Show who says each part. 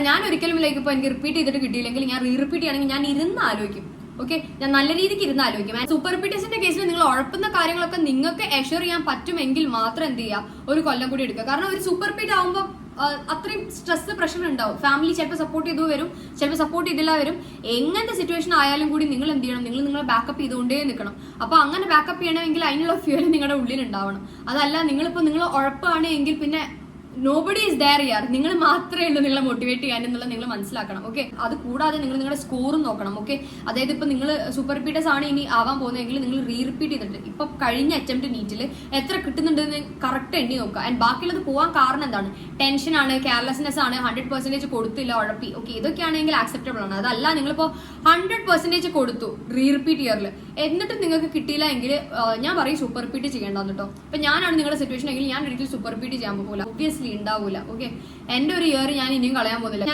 Speaker 1: ഞാൻ ഒരിക്കലും ഇപ്പൊ എനിക്ക് റിപ്പീറ്റ് ചെയ്തിട്ട് കിട്ടിയില്ലെങ്കിൽ ഞാൻ റിപ്പീറ്റ് ചെയ്യണമെങ്കിൽ ഞാൻ ഇരുന്ന് ആലോചിക്കും. ഓക്കെ, ഞാൻ നല്ല രീതിക്ക് ഇരുന്ന് ആലോചിക്കും. സൂപ്പർ റിപ്പീറ്റേഴ്സിന്റെ കേസിൽ നിങ്ങൾ ഉഴപ്പുന്ന കാര്യങ്ങളൊക്കെ നിങ്ങൾക്ക് എഷർ ചെയ്യാൻ പറ്റുമെങ്കിൽ മാത്രം എന്ത് ചെയ്യുക, ഒരു കൊല്ലം കൂടി എടുക്കുക. കാരണം ഒരു സൂപ്പർ റിപ്പീറ്റ് ആകുമ്പോൾ അത്രയും സ്ട്രെസ് പ്രഷർ ഉണ്ടാവും. ഫാമിലി ചിലപ്പോൾ സപ്പോർട്ട് ചെയ്തു വരും, ചിലപ്പോൾ സപ്പോർട്ട് ചെയ്തില്ല വരും. എങ്ങനത്തെ സിറ്റുവേഷൻ ആയാലും കൂടി നിങ്ങൾ എന്ത് ചെയ്യണം, നിങ്ങളെ ബാക്കപ്പ് ചെയ്തുകൊണ്ടേ നിൽക്കണം. അപ്പൊ അങ്ങനെ ബാക്കപ്പ് ചെയ്യണമെങ്കിൽ അതിനുള്ള ഫ്യൂൽ നിങ്ങളുടെ ഉള്ളിൽ ഉണ്ടാവണം. അതല്ല നിങ്ങൾ ഉഴപ്പാണ് എങ്കിൽ പിന്നെ നോബഡി ഈസ് ദയർ യാർ, നിങ്ങൾ മാത്രമേ ഉള്ളൂ നിങ്ങളെ മോട്ടിവേറ്റ് ചെയ്യാൻ എന്നുള്ളത് നിങ്ങൾ മനസ്സിലാക്കണം. ഓക്കെ, അത് കൂടാതെ നിങ്ങൾ നിങ്ങളുടെ സ്കോറും നോക്കണം. ഓക്കെ, അതായത് ഇപ്പൊ നിങ്ങൾ സൂപ്പർ റിപ്പീറ്റേഴ്സ് ആണ് ഇനി ആവാൻ പോകുന്നതെങ്കിൽ നിങ്ങൾ റിപ്പീറ്റ് ചെയ്തിട്ട് ഇപ്പൊ കഴിഞ്ഞ അറ്റംപ്റ്റ് നീറ്റിൽ എത്ര കിട്ടുന്നുണ്ടെന്ന് കറക്റ്റ് എണ്ണി നോക്കുക. ആൻഡ് ബാക്കിയുള്ളത് പോകാൻ കാരണം എന്താണ്? ടെൻഷൻ ആണ്, കെയർലെസ്നെസ് ആണ്, 100% കൊടുത്തില്ല, ഉഴപ്പി. ഓക്കെ, ഇതൊക്കെയാണെങ്കിൽ ആക്സെപ്റ്റബിൾ ആണ്. അതല്ല നിങ്ങളിപ്പോ 100% കൊടുത്തു റിപ്പീറ്റ് ഇയറിൽ, എന്നിട്ട് നിങ്ങൾക്ക് കിട്ടിയില്ല എങ്കിൽ ഞാൻ പറയും സൂപ്പർ റിപ്പീറ്റ് ചെയ്യേണ്ടെന്ന് കേട്ടോ. ഇപ്പൊ ഞാനാണ് നിങ്ങളുടെ സിറ്റുവേഷൻ എങ്കിൽ ഞാൻ ഒരിക്കലും സൂപ്പർ റിപ്പീറ്റ് ചെയ്യാൻ പോകില്ല, ഒബ്വിയസ്ലി ഉണ്ടാവൂല. ഓക്കെ, എന്റെ ഒരു ഇയർ ഞാൻ ഇനിയും കളയാൻ പോകുന്നില്ല.